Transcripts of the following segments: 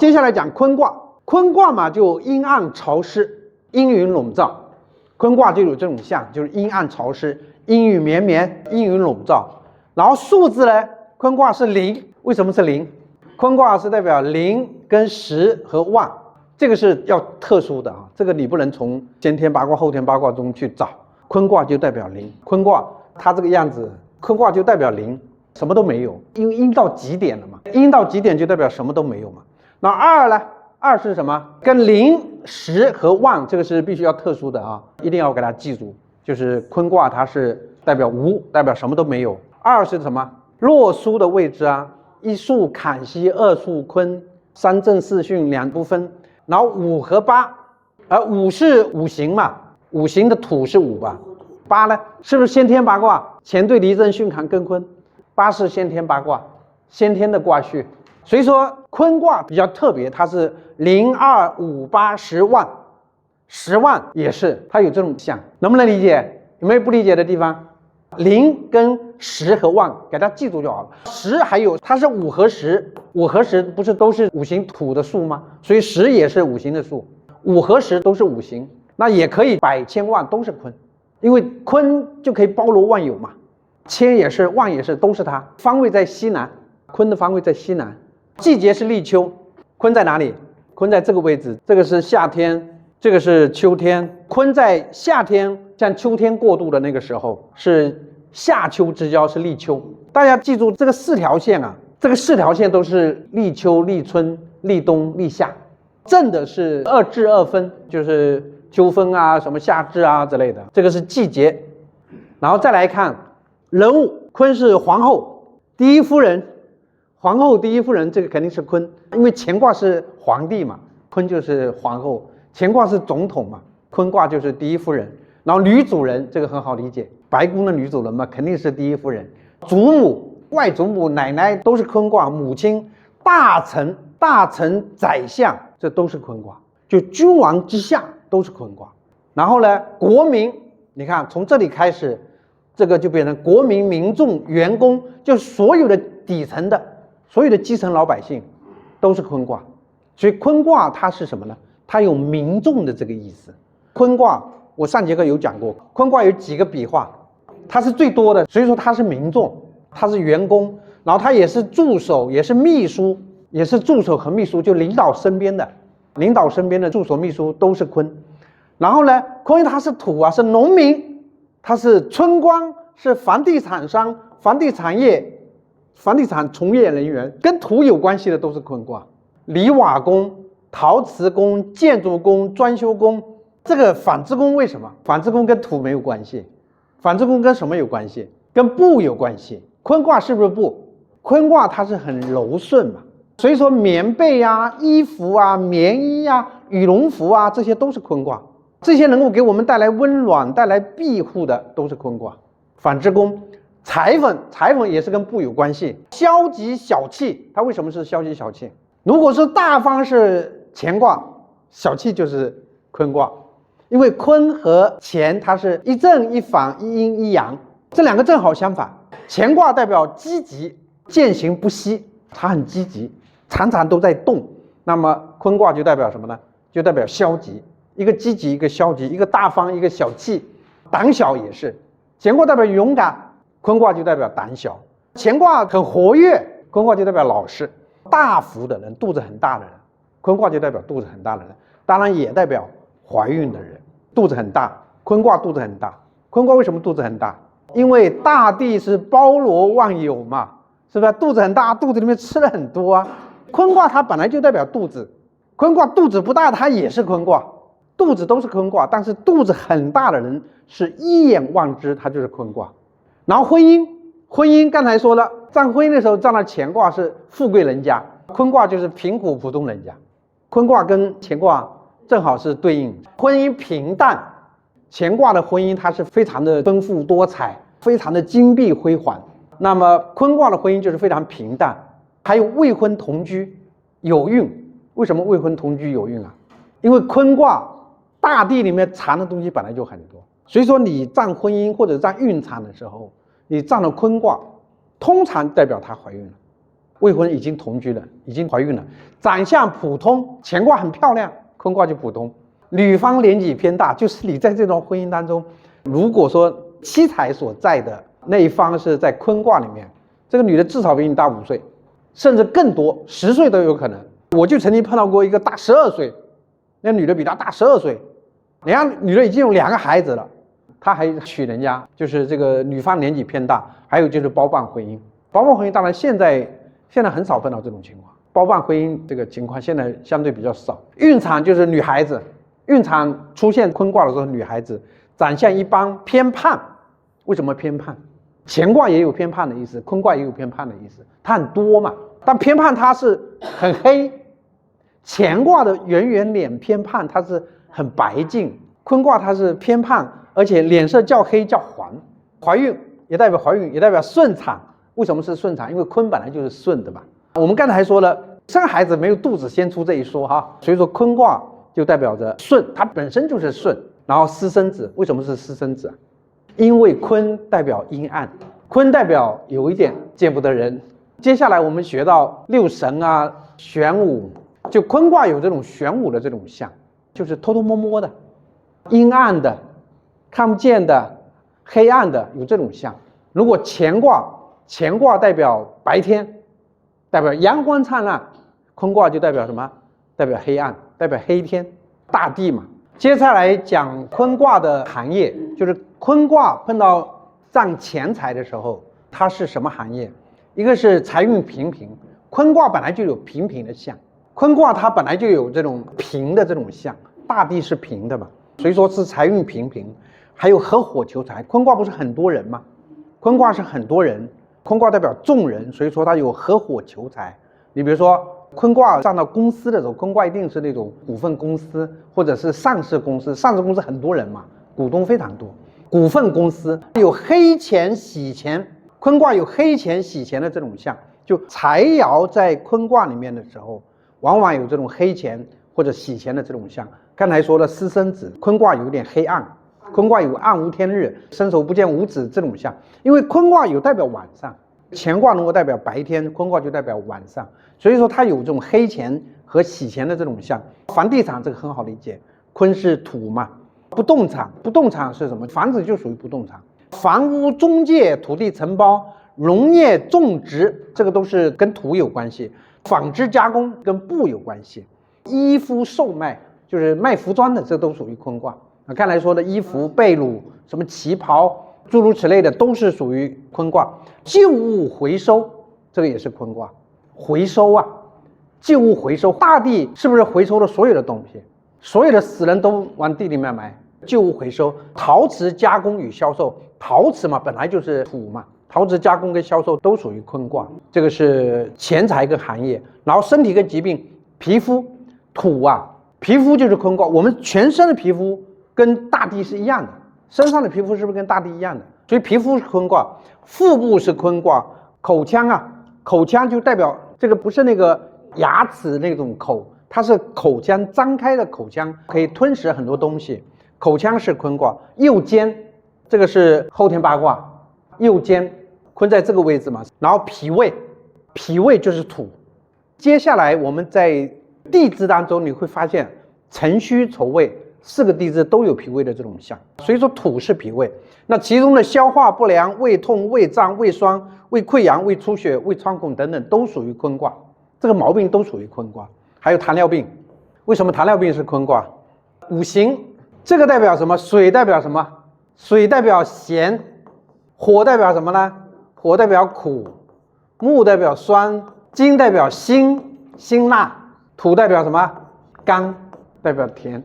接下来讲坤卦，坤卦嘛就阴暗潮湿，阴云笼罩。坤卦就有这种象，就是阴暗潮湿，阴雨绵绵，阴云笼罩。然后数字呢，坤卦是0，为什么是0？坤卦是代表0跟10和万，这个是要特殊的啊，这个你不能从先天八卦、后天八卦中去找。坤卦就代表0，坤卦它这个样子，坤卦就代表0，什么都没有，因为阴到极点了嘛，阴到极点就代表什么都没有嘛。那2呢？2是什么？跟0、10和万，这个是必须要特殊的啊，一定要给它记住。就是坤卦它是代表无，代表什么都没有。2是什么？洛书的位置啊，一竖坎西，二竖坤，三正四巽，两不分。然后5和8，而5是五行嘛，五行的土是5吧。8呢，是不是先天八卦？乾兑离震巽坎艮坤，8是先天八卦，先天的卦序。所以说坤卦比较特别，它是0、2、5、8、10万，10万也是它有这种象，能不能理解？有没有不理解的地方？0跟10和万给它记住就好了。10还有它是5和10，5和10不是都是五行土的数吗？所以10也是五行的数，5和10都是五行，那也可以百千万都是坤，因为坤就可以包罗万有嘛，千也是，万也是，都是它。方位在西南，坤的方位在西南。季节是立秋，坤在哪里？坤在这个位置，这个是夏天，这个是秋天。坤在夏天，像秋天过渡的那个时候，是夏秋之交，是立秋。大家记住这个4条线啊，这个4条线都是立秋、立春、立冬、立夏，正的是2至2分，就是秋分啊、什么夏至啊之类的，这个是季节。然后再来看人物，坤是皇后、第一夫人。皇后、第一夫人，这个肯定是坤，因为乾卦是皇帝嘛，坤就是皇后；乾卦是总统嘛，坤卦就是第一夫人。然后女主人，这个很好理解，白宫的女主人嘛，肯定是第一夫人。祖母、外祖母、奶奶都是坤卦，母亲、大臣、宰相，这都是坤卦，就君王之下都是坤卦。然后呢，国民，你看从这里开始，这个就变成国民、民众、员工，就所有的底层的。所有的基层老百姓都是坤卦，所以坤卦它是什么呢？它有民众的这个意思。坤卦我上节课有讲过，坤卦有几个笔画，它是最多的，所以说它是民众，它是员工，然后它也是助手，也是秘书，也是助手和秘书，就领导身边的助手秘书都是坤。然后呢，坤它是土啊，是农民，它是村官，是房地产商、房地产从业人员，跟土有关系的都是坤卦。理瓦工、陶瓷工、建筑工、装修工，这个纺织工为什么？纺织工跟土没有关系，纺织工跟什么有关系？跟布有关系。坤卦是不是布？坤卦它是很柔顺嘛，所以说棉被啊、衣服啊、棉衣啊、羽绒服啊，这些都是坤卦。这些能够给我们带来温暖、带来庇护的都是坤卦。纺织工。裁缝也是跟布有关系。消极小气，它为什么是消极小气？如果是大方是乾卦，小气就是坤卦，因为坤和乾它是一正一反，一阴一阳，这两个正好相反。乾卦代表积极，践行不息，它很积极，常常都在动。那么坤卦就代表什么呢？就代表消极，一个积极，一个消极，一个大方，一个小气，胆小也是。乾卦代表勇敢。坤卦就代表胆小，乾卦很活跃，坤卦就代表老实、大福的人，肚子很大的人。坤卦就代表肚子很大的人，当然也代表怀孕的人，肚子很大。坤卦肚子很大，坤卦为什么肚子很大？因为大地是包罗万有嘛，是不是？肚子很大，肚子里面吃了很多啊。坤卦它本来就代表肚子，坤卦肚子不大，它也是坤卦，肚子都是坤卦，但是肚子很大的人是一眼望之，它就是坤卦。然后婚姻刚才说了，占婚姻的时候占了乾卦是富贵人家，坤卦就是贫苦普通人家。坤卦跟乾卦正好是对应。婚姻平淡，乾卦的婚姻它是非常的丰富多彩，非常的金碧辉煌。那么坤卦的婚姻就是非常平淡。还有未婚同居有孕，为什么未婚同居有孕啊？因为坤卦大地里面藏的东西本来就很多，所以说你占婚姻或者占孕产的时候，你占了坤卦，通常代表她怀孕了。未婚已经同居了，已经怀孕了，长相普通，乾卦很漂亮，坤卦就普通。女方年纪偏大，就是你在这段婚姻当中，如果说妻财所在的那一方是在坤卦里面，这个女的至少比你大5岁，甚至更多，10岁都有可能。我就曾经碰到过一个大12岁，那女的比她大12岁，人家女的已经有2个孩子了，她还娶人家，就是这个女方年纪偏大。还有就是包办婚姻，包办婚姻当然现在很少碰到这种情况，包办婚姻这个情况现在相对比较少。孕产就是女孩子，孕产出现坤卦的时候，女孩子长相一般偏胖。为什么偏胖？乾卦也有偏胖的意思，坤卦也有偏胖的意思，它很多嘛。但偏胖它是很黑，乾卦的圆圆脸偏胖，它是很白净；坤卦它是偏胖，而且脸色较黑较黄。怀孕也代表怀孕，也代表顺产。为什么是顺产？因为坤本来就是顺的吧。我们刚才还说了，生孩子没有肚子先出这一说哈，所以说坤卦就代表着顺，它本身就是顺。然后私生子，为什么是私生子啊？因为坤代表阴暗，坤代表有一点见不得人。接下来我们学到六神啊、玄武，就坤卦有这种玄武的这种象，就是偷偷摸摸的、阴暗的、看不见的、黑暗的，有这种象。如果乾卦代表白天，代表阳光灿烂，坤卦就代表什么？代表黑暗，代表黑天，大地嘛。接下来讲坤卦的行业，就是坤卦碰到占钱财的时候，它是什么行业？一个是财运平平，坤卦本来就有平平的象，坤卦它本来就有这种平的这种象，大地是平的嘛，所以说是财运平平。还有合伙求财，坤卦不是很多人吗？坤卦是很多人，坤卦代表众人，所以说它有合伙求财。你比如说坤卦上到公司的时候，坤卦一定是那种股份公司或者是上市公司，上市公司很多人嘛，股东非常多。股份公司有黑钱洗钱，坤卦有黑钱洗钱的这种象，就财爻在坤卦里面的时候，往往有这种黑钱或者洗钱的这种象。刚才说的私生子，坤卦有点黑暗，坤卦有暗无天日、伸手不见五指这种象，因为坤卦有代表晚上，乾卦能够代表白天，坤卦就代表晚上，所以说它有这种黑钱和洗钱的这种象。房地产这个很好理解，坤是土嘛，不动产是什么？房子就属于不动产，房屋中介、土地承包、农业种植，这个都是跟土有关系。纺织加工跟布有关系，衣服售卖就是卖服装的，这都属于坤卦。刚才说的衣服、被褥、什么旗袍，诸如此类的，都是属于坤卦。旧物回收，这个也是坤卦。回收啊，旧物回收，大地是不是回收了所有的东西？所有的死人都往地里面埋。旧物回收，陶瓷加工与销售，陶瓷嘛本来就是土嘛，陶瓷加工跟销售都属于坤卦。这个是钱财跟行业。然后身体跟疾病，皮肤土啊，皮肤就是坤卦。我们全身的皮肤跟大地是一样的，身上的皮肤是不是跟大地一样的？所以皮肤是坤卦。腹部是坤卦。口腔啊，口腔就代表这个不是那个牙齿那种口，它是口腔，张开的口腔可以吞食很多东西，口腔是坤卦。右肩，这个是后天八卦，右肩坤在这个位置嘛。然后脾胃，脾胃就是土。接下来我们在地支当中你会发现辰戌丑未4个地支都有脾胃的这种象，所以说土是脾胃。那其中的消化不良、胃痛、胃胀、胃酸、胃溃疡、胃出血、胃穿孔等等都属于坤卦，这个毛病都属于坤卦。还有糖尿病，为什么糖尿病是坤卦？五行这个代表什么？水代表什么？水代表咸，火代表什么呢？火代表苦，木代表酸，金代表辛辣，土代表什么？甘，代表甜。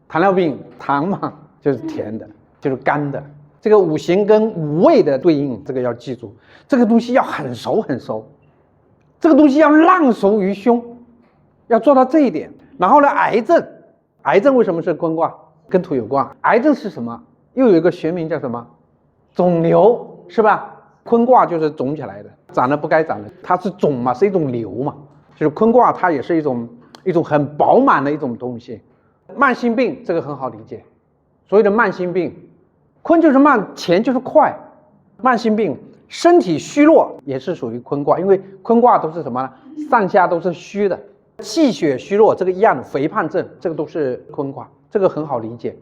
糖尿病糖嘛就是甜的，就是甘的。这个五行跟五味的对应，这个要记住，这个东西要很熟很熟，这个东西要烂熟于胸，要做到这一点。然后呢，癌症为什么是坤卦？跟土有关。癌症是什么？又有一个学名叫什么？肿瘤，是吧？坤卦就是肿起来的，长得不该长的，它是肿嘛，是一种瘤嘛，就是坤卦它也是一种很饱满的一种东西。慢性病这个很好理解，所谓的慢性病，坤就是慢，钱就是快。慢性病身体虚弱也是属于坤卦，因为坤卦都是什么呢？上下都是虚的，气血虚弱这个一样，肥胖症这个都是坤卦，这个很好理解。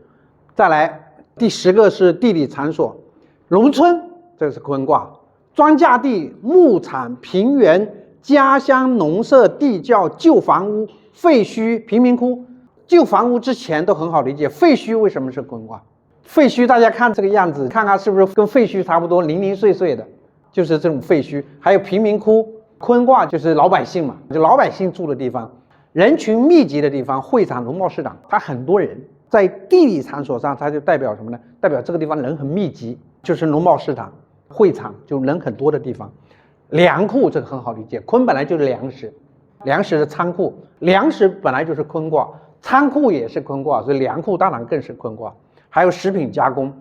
再来第10个是地理场所，农村这个是坤卦，庄稼地、牧场、平原、家乡、农舍、地窖、旧房屋、废墟、贫民窟。旧房屋之前都很好理解，废墟为什么是坤卦？废墟大家看这个样子，看看是不是跟废墟差不多，零零碎碎的，就是这种废墟。还有贫民窟，坤卦就是老百姓嘛，就老百姓住的地方，人群密集的地方，会场、农贸市场，它很多人，在地理场所上，它就代表什么呢？代表这个地方人很密集，就是农贸市场、会场，就人很多的地方。粮库这个很好理解，坤本来就是粮食，粮食的仓库，粮食本来就是坤卦，仓库也是坤卦，所以粮库当然更是坤卦。还有食品加工，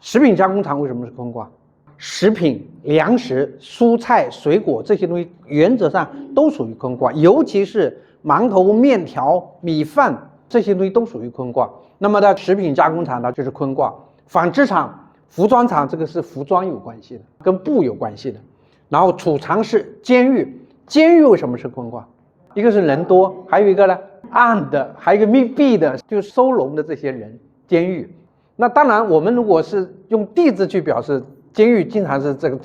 食品加工厂为什么是坤卦？食品、粮食、蔬菜、水果这些东西原则上都属于坤卦，尤其是馒头、面条、米饭这些东西都属于坤卦。那么在食品加工厂呢，就是坤卦；纺织厂、服装厂这个是服装有关系的，跟布有关系的。然后储藏室、监狱，监狱为什么是坤卦？一个是人多，还有一个呢暗的，还有一个密闭的，就是收容的这些人，监狱。那当然我们如果是用地支去表示监狱，经常是这个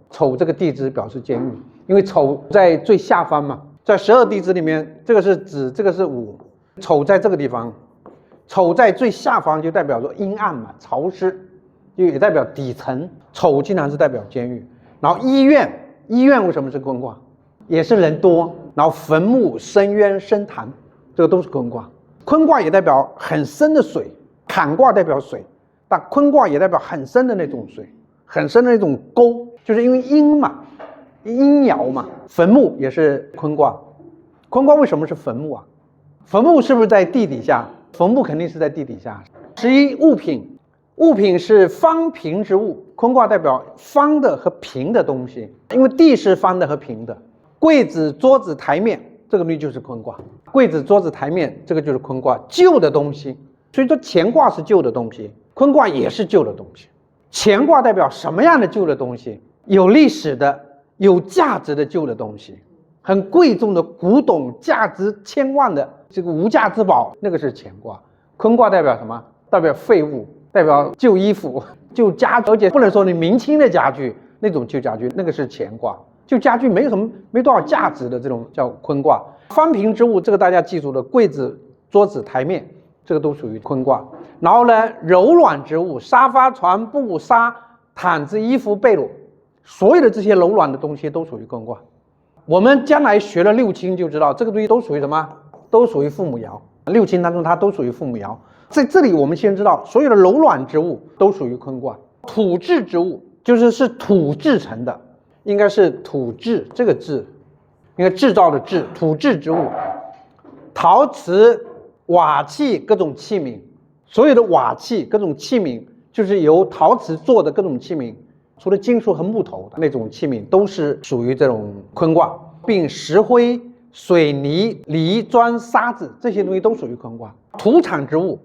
丑这个地支表示监狱，因为丑在最下方嘛，在12地支里面，这个是子，这个是午，丑在这个地方，丑在最下方就代表说阴暗嘛，潮湿，就也代表底层，丑经常是代表监狱。然后医院为什么是坤卦？也是人多。然后坟墓、深渊、深潭，这个都是坤卦。坤卦也代表很深的水，坎卦代表水，但坤卦也代表很深的那种水，很深的那种沟，就是因为阴嘛，阴爻嘛。坟墓也是坤卦，坤卦为什么是坟墓啊？坟墓是不是在地底下？坟墓肯定是在地底下。11物品，物品是方平之物，坤卦代表方的和平的东西，因为地是方的和平的。柜子、桌子、台面，这个东西就是坤卦。柜子、桌子、台面，这个就是坤卦。旧的东西，所以说乾卦是旧的东西，坤卦也是旧的东西。乾卦代表什么样的旧的东西？有历史的、有价值的旧的东西，很贵重的古董，价值千万的这个无价之宝，那个是乾卦。坤卦代表什么？代表废物，代表旧衣服、旧家具，而且不能说你明清的家具，那种旧家具，那个是乾卦。就家具没多少价值的这种叫坤卦。方平之物，这个大家记住了，柜子、桌子、台面，这个都属于坤卦。然后呢，柔软之物，沙发、床、布、纱、毯子、衣服、被褥，所有的这些柔软的东西都属于坤卦。我们将来学了六亲就知道，这个东西都属于什么？都属于父母爻。六亲当中它都属于父母爻。在这里我们先知道，所有的柔软之物都属于坤卦。土制之物是土制成的，应该是土制，这个制应该制造的制，土制之物。陶瓷、瓦器，各种器皿，所有的瓦器各种器皿就是由陶瓷做的各种器皿，除了金属和木头的那种器皿都是属于这种坤卦，并石灰、水泥、泥砖、沙子这些东西都属于坤卦。土产之物，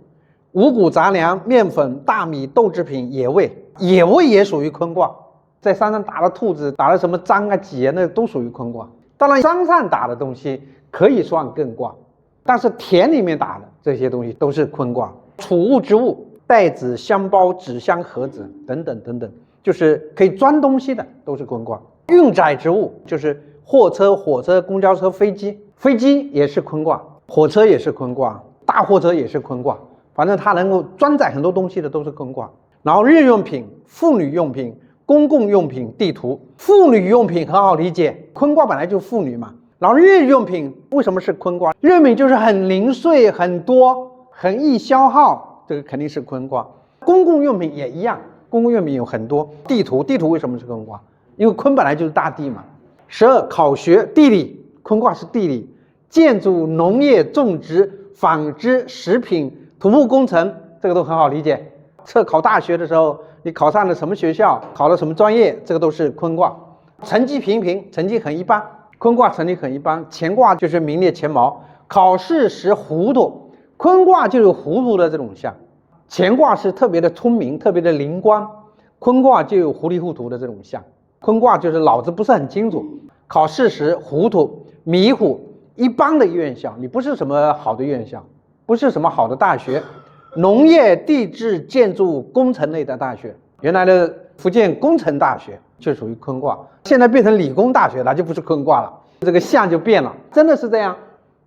五谷杂粮、面粉、大米、豆制品、野味，野味也属于坤卦。在山上打了兔子，打了什么獐啊、鸡啊，那都属于坤卦。当然山上打的东西可以算艮卦，但是田里面打的这些东西都是坤卦。储物之物，袋子、箱包、纸箱、盒子等等等等，就是可以装东西的都是坤卦。运载之物就是货车、火车、公交车、飞机，飞机也是坤卦，火车也是坤卦，大货车也是坤卦，反正它能够装载很多东西的都是坤卦。然后日用品、妇女用品、公共用品、地图。妇女用品很好理解，坤卦本来就是妇女嘛。然后日用品为什么是坤卦？日用品就是很零碎、很多、很易消耗，这个肯定是坤卦。公共用品也一样，公共用品有很多。地图为什么是坤卦？因为坤本来就是大地嘛。12考学，地理，坤卦是地理，建筑、农业、种植、纺织、食品、土木工程，这个都很好理解。测考大学的时候，你考上了什么学校，考了什么专业，这个都是坤卦。成绩平平，成绩很一般，坤卦成绩很一般。乾卦就是名列前茅。考试时糊涂，坤卦就有糊涂的这种象。乾卦是特别的聪明，特别的灵光，坤卦就有糊里糊涂的这种象。坤卦就是脑子不是很清楚，考试时糊涂迷糊，一般的院校，你不是什么好的院校，不是什么好的大学，农业、地质、建筑、工程类的大学，原来的福建工程大学就属于坤卦，现在变成理工大学，那就不是坤卦了，这个象就变了，真的是这样。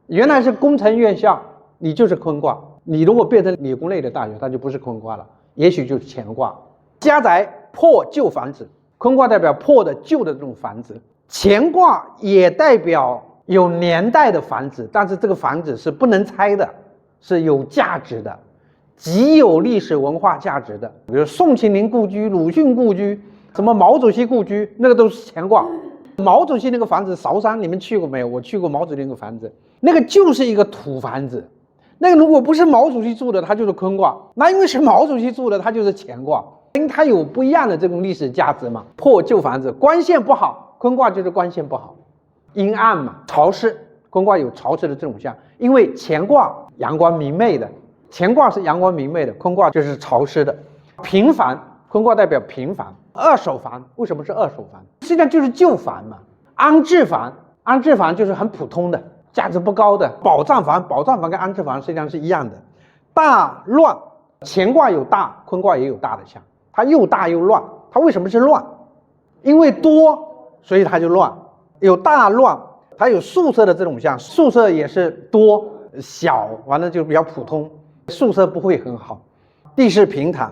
原来是工程院校，你就是坤卦，你如果变成理工类的大学，它就不是坤卦了，也许就是乾卦。家宅破旧房子，坤卦代表破的旧的这种房子，乾卦也代表有年代的房子，但是这个房子是不能拆的，是有价值的，极有历史文化价值的，比如宋庆龄故居、鲁迅故居，什么毛主席故居，那个都是乾卦。毛主席那个房子韶山，你们去过没有？我去过毛主席那个房子，那个就是一个土房子，那个如果不是毛主席住的，它就是坤卦，那因为是毛主席住的，它就是乾卦，因为它有不一样的这种历史价值嘛。破旧房子，光线不好，坤卦就是光线不好，阴暗嘛，潮湿，坤卦有潮湿的这种象，因为乾卦阳光明媚的，乾卦是阳光明媚的，坤卦就是潮湿的。平房，坤卦代表平房。二手房为什么是二手房？实际上就是旧房嘛。安置房，安置房就是很普通的，价值不高的。保障房，保障房跟安置房实际上是一样的。大乱，乾卦有大，坤卦也有大的象，它又大又乱。它为什么是乱？因为多，所以它就乱。有大乱，它有宿舍的这种象，宿舍也是多小，完了就比较普通，宿舍不会很好。地势平坦，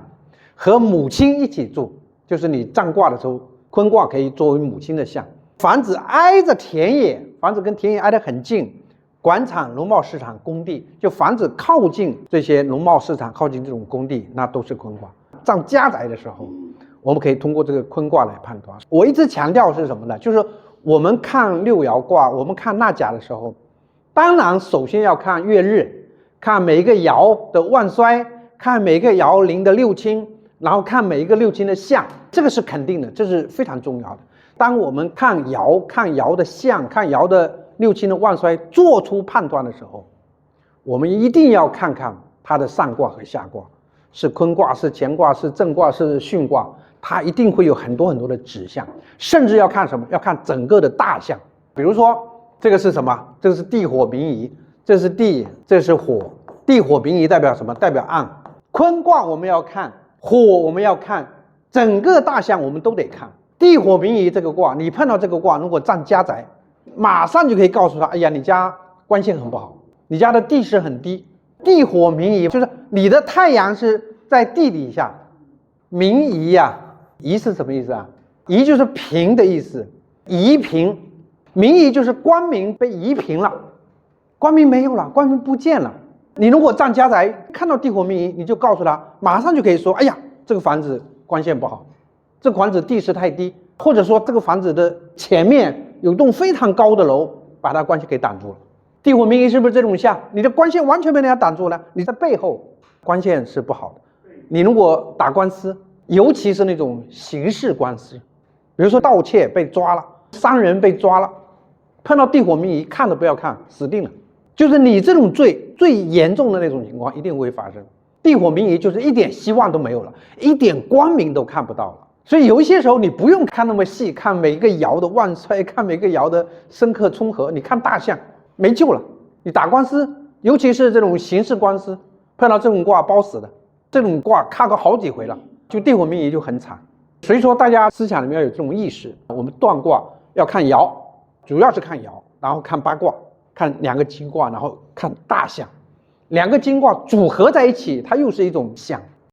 和母亲一起住，就是你占卦的时候，坤卦可以作为母亲的象。房子挨着田野，房子跟田野挨得很近，广场、农贸市场、工地，就房子靠近这些农贸市场，靠近这种工地，那都是坤卦。占家宅的时候，我们可以通过这个坤卦来判断。我一直强调是什么呢？就是我们看六爻卦，我们看纳甲的时候，当然首先要看月日，看每一个爻的旺衰，看每一个爻临的六亲，然后看每一个六亲的象，这个是肯定的，这是非常重要的。当我们看爻的象，看爻的六亲的旺衰，做出判断的时候，我们一定要看看它的上卦和下卦，是坤卦，是乾卦，是震卦，是巽卦，它一定会有很多很多的指向，甚至要看什么？要看整个的大象。比如说这个是什么？这个是地火明夷，这是地，这是火。地火明夷代表什么？代表暗。坤卦我们要看，火我们要看，整个大象我们都得看。地火明夷这个卦，你碰到这个卦，如果占家宅，马上就可以告诉他，哎呀，你家光线很不好，你家的地势很低。地火明夷就是你的太阳是在地底下，明夷呀，夷是什么意思啊？夷就是平的意思，夷平，明夷就是光明被夷平了，光明没有了，光明不见了。你如果占家宅，看到地火明夷，你就告诉他，马上就可以说，哎呀，这个房子光线不好，这个房子地势太低，或者说这个房子的前面有栋非常高的楼，把它光线给挡住了。地火明夷是不是这种象？你的光线完全被人家挡住了，你在背后光线是不好的。你如果打官司，尤其是那种刑事官司，比如说盗窃被抓了，伤人被抓了，碰到地火明夷，看都不要看，死定了。就是你这种罪最严重的那种情况一定会发生。地火明夷就是一点希望都没有了，一点光明都看不到了。所以有一些时候你不用看那么细，看每个爻的旺衰，看每个爻的深刻冲合，你看大象没救了。你打官司，尤其是这种刑事官司，碰到这种卦包死的，这种卦看过好几回了，就地火明夷就很惨。所以说大家思想里面要有这种意识，我们断卦要看爻，主要是看爻，然后看八卦，看两个金卦，然后看大象，两个金卦组合在一起，它又是一种象。